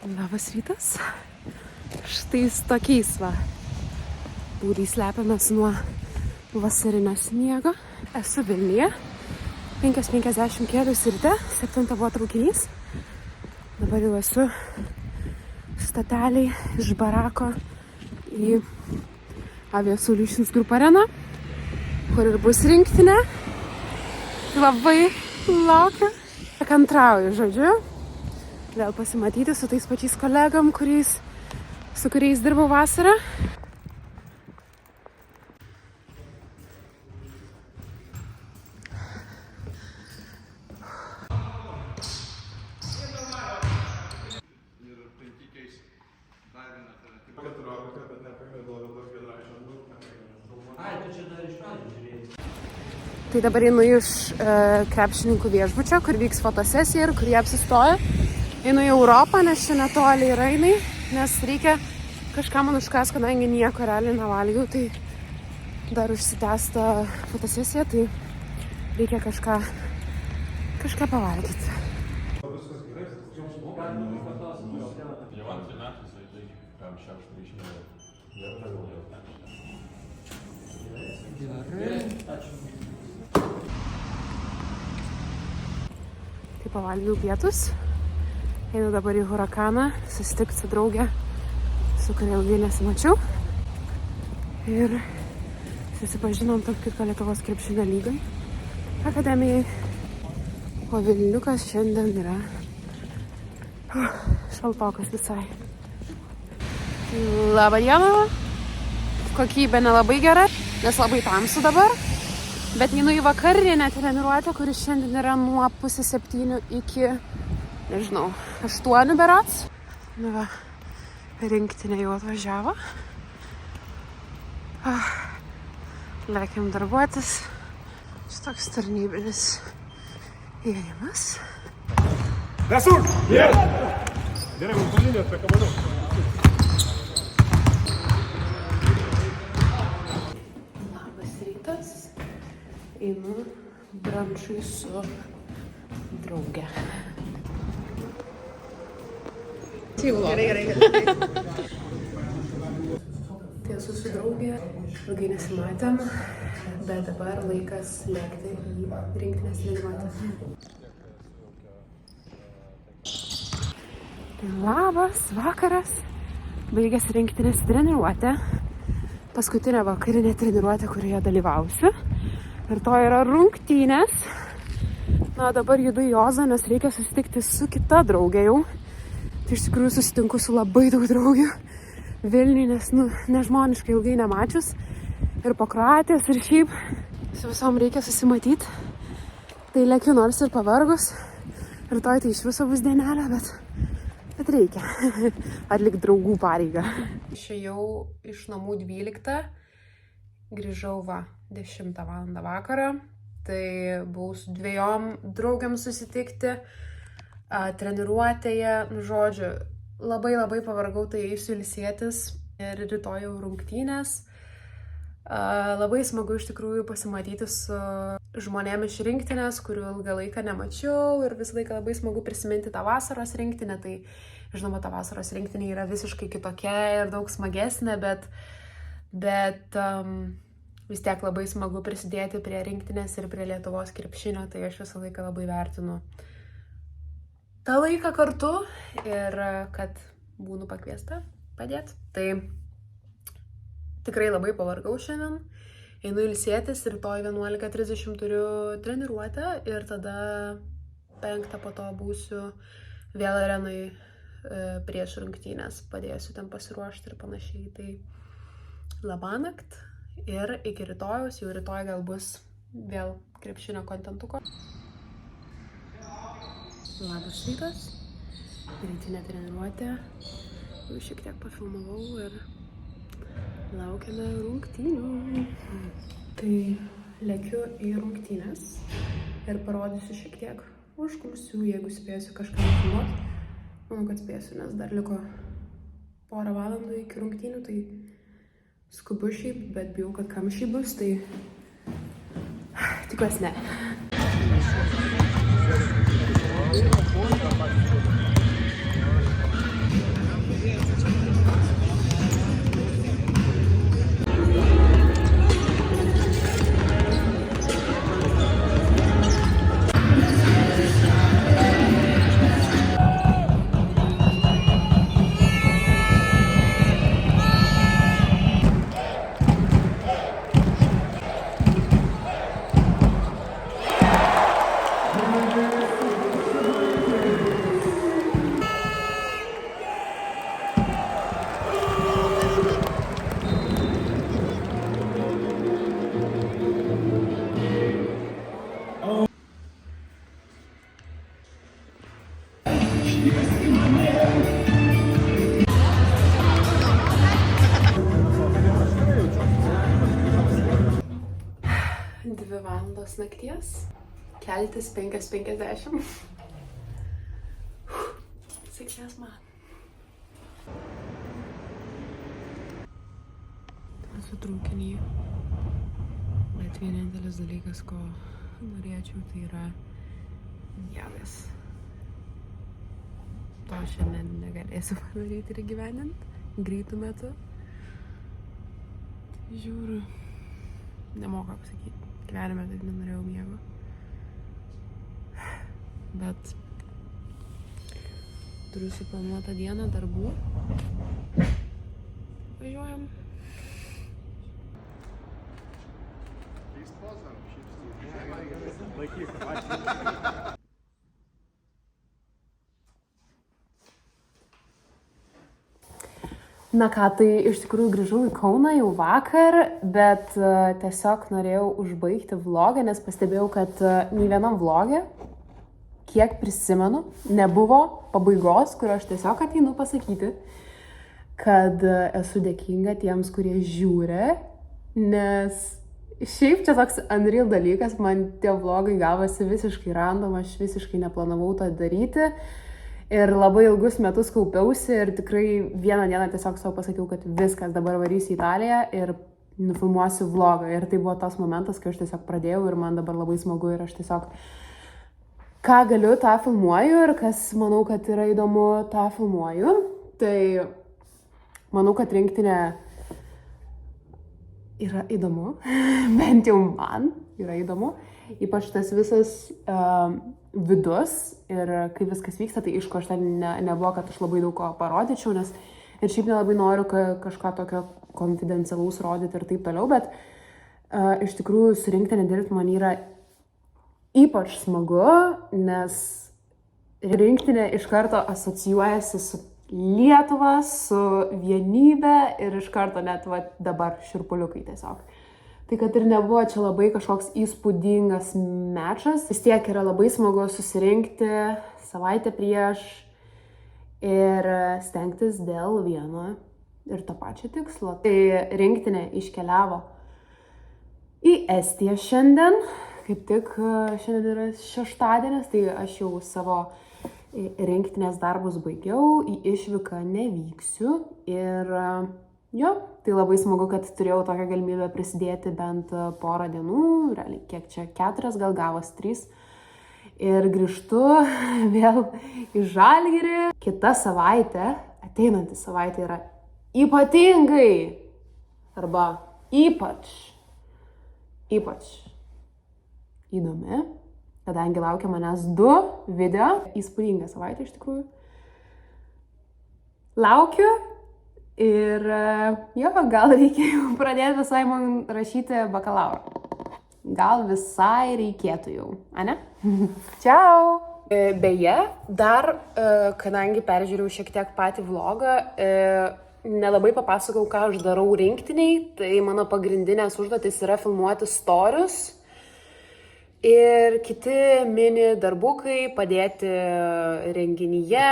Labas rytas. Štai tokiais būdais slepiamės nuo vasarinio sniego. Esu Vilniuje. 5:50 kėliausi ryte, 7 buvo traukinys. Dabar jau esu stateliai iš barako į Avia Solutions Group areną, kur ir bus rinktinė. Labai laukiu, kantrauju, žodžiu. Vėl pasimatyti su tais pačiais kolegom, su kuriais dirbau vasarą. Tai dabar einu iš krepšininkų viešbučio, kur vyks fotosesija ir kur jie apsistoja. Einu į Europą, nes čia netoli yra jinai, nes reikia kažką man užkas, kadangi nieko realiai nevalgiau, tai dar užsitęsta fotosesija, tai reikia kažką pavalgyti. Tai pavalgiau pietus. Einu dabar į Hurakaną, susitikti su draugė, su kuria ilgai nesimačiau. Ir susipažinom tarp kitko Lietuvos krepšinio lygai akademijai. O Vilniukas šiandien yra šaltokas visai. Labą dieną. Kokybė nelabai gera, nes labai tamsu dabar. Bet einu į vakarinę treniruotę, kuri šiandien yra nuo 6:30 iki, nežinau, 8 berods. Na va, rinktinė jau atvažiavo. Lėkiam darbuotis. Čia toks tarnybinis įėjimas. Nesur! Vėl! Gerai, mums palinės prie kamanų. Labas rytas. Einu brančui su drauge. Gerai. Tai esu su draugė, ilgai nesimatėm, bet dabar laikas lėkti į rinktinės treniruotę. Labas vakaras, baigėsi rinktinės treniruotė, paskutinė vakarinė treniruotė, kurioje dalyvausiu. Ir to yra rungtynės. Na, dabar judu į Ozą, nes reikia susitikti su kita draugė jau. Tai iš tikrųjų susitinku su labai daug draugių Vilniui, nes nežmoniškai ilgai nemačius. Ir po Kroatijos, ir šiaip su visom reikia susimatyti. Tai lėkiu nors ir pavargus. Rytoj tai iš viso bus dienelė, bet reikia atlikti draugų pareigą. Išėjau iš namų 12, grįžau 10 val. Vakarą. Tai buvau su 2 draugiam susitikti treniruotėje. Žodžiu, labai pavargau, tai eisiu ilsėtis ir rytoj jau rungtynės. Labai smagu iš tikrųjų pasimatyti su žmonėmis iš rinktinės, kurių ilgą laiką nemačiau, ir visą laiką labai smagu prisiminti tą vasaros rinktinę. Tai žinoma, ta vasaros rinktinė yra visiškai kitokia ir daug smagesnė, bet vis tiek labai smagu prisidėti prie rinktinės ir prie Lietuvos krepšinio, tai aš visą laiką labai vertinu tą laiką kartu ir kad būnu pakviesta padėti. Tai tikrai labai pavargau šiandien, einu ilsėtis, rytoj 11:30 turiu treniruotę ir tada 5 po to būsiu vėl arenai prieš rungtynės, padėsiu ten pasiruošti ir panašiai. Tai labanakt. Ir iki rytojaus, jau rytoj gal bus vėl krepšinio kontentuko. Labas rytas, rytinė treniruotė, jau šiek tiek pafilmavau ir laukiame rungtynių. Tai lėkiu į rungtynės ir parodysiu šiek tiek užkulisių, jeigu spėsiu kažką nufilmuoti. Manau, kad spėsiu, nes dar liko porą valandų iki rungtynių, tai skubu šiaip, bet bijau, kad kamščiai bus, tai tikiuosi ne. Dvi valandos nakties. Keltis 5:50. Sėkmės man. Esu traukinyje. Bet vienintelis dalykas, ko norėčiau, tai yra miegas. To šiandien negalėsiu padaryti ir įgyvendinti greitų metu. Žiūriu. Nemoku pasakyti. Gyvenime taip nenorėjau miego. Bet turiu suplanuotą dieną darbų. Važiuojam. Na ką, tai iš tikrųjų grįžau į Kauną jau vakar, bet tiesiog norėjau užbaigti vlogą, nes pastebėjau, kad nei vienam vlogė, kiek prisimenu, nebuvo pabaigos, kur aš tiesiog ateinu pasakyti, kad esu dėkinga tiems, kurie žiūri, nes šiaip čia toks unreal dalykas, man tie vlogai gavosi visiškai random, aš visiškai neplanavau to daryti. Ir labai ilgus metus kaupiausi ir tikrai vieną dieną tiesiog savo pasakiau, kad viskas, dabar varysiu į Italiją ir nufilmuosiu vlogą. Ir tai buvo tas momentas, kai aš tiesiog pradėjau ir man dabar labai smagu ir aš tiesiog ką galiu, tą filmuoju ir kas manau, kad yra įdomu, tą filmuoju. Tai manau, kad rinktinė yra įdomu, bent jau man yra įdomu. Ypač tas visas vidus ir kaip viskas vyksta, tai aišku, aš ten nebuvo, kad aš labai daug ko parodyčiau, nes ir šiaip nelabai noriu kažką tokio konfidencialaus rodyti ir taip toliau, bet iš tikrųjų su rinktinė dirbti man yra ypač smagu, nes rinktinė iš karto asocijuojasi su Lietuva, su vienybe ir iš karto net dabar širpuliukai tiesiog. Tai kad ir nebuvo čia labai kažkoks įspūdingas mečas, vis tiek yra labai smagu susirinkti savaitę prieš ir stengtis dėl vieno ir to pačio tikslo. Tai rinktinė iškeliavo į Estiją šiandien, kaip tik šiandien yra šeštadienis, tai aš jau savo rinktinės darbus baigiau, į išvyką nevyksiu ir jo, tai labai smagu, kad turėjau tokią galimybę prisidėti bent porą dienų, realiai kiek čia 4, gal gavos 3. Ir grįžtu vėl į Žalgirį. Kita savaitė, ateinanti savaitė yra ypatingai arba ypač įdomi, kadangi laukia manęs 2 video. Įspūdinga savaitė iš tikrųjų. Laukiu. Ir jo, gal reikia jau pradėti visai man rašyti bakalaurą. Gal visai reikėtų jau, ane? Čiau! Beje, dar, kadangi peržiūrėjau šiek tiek patį vlogą, nelabai papasakau, ką aš darau rinktiniai, tai mano pagrindinės užduotys yra filmuoti storius ir kiti mini darbukai, padėti renginyje,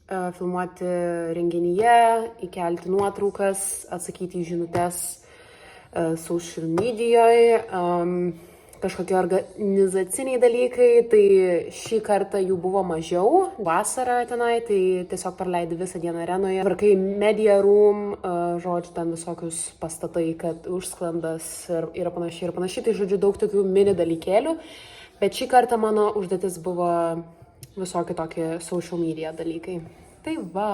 filmuoti renginyje, įkelti nuotraukas, atsakyti į žinutes social medijoje, kažkokie organizaciniai dalykai, tai šį kartą jų buvo mažiau. Vasarą tenai, tai tiesiog praleidi visą dieną arenoje. Tvarkai media room, žodžiu, ten visokius pastatai, kad užsklandas ir panašiai. Tai žodžiu, daug tokių mini dalykėlių. Bet šį kartą mano užduotis buvo visokie tokie social media dalykai. Tai va.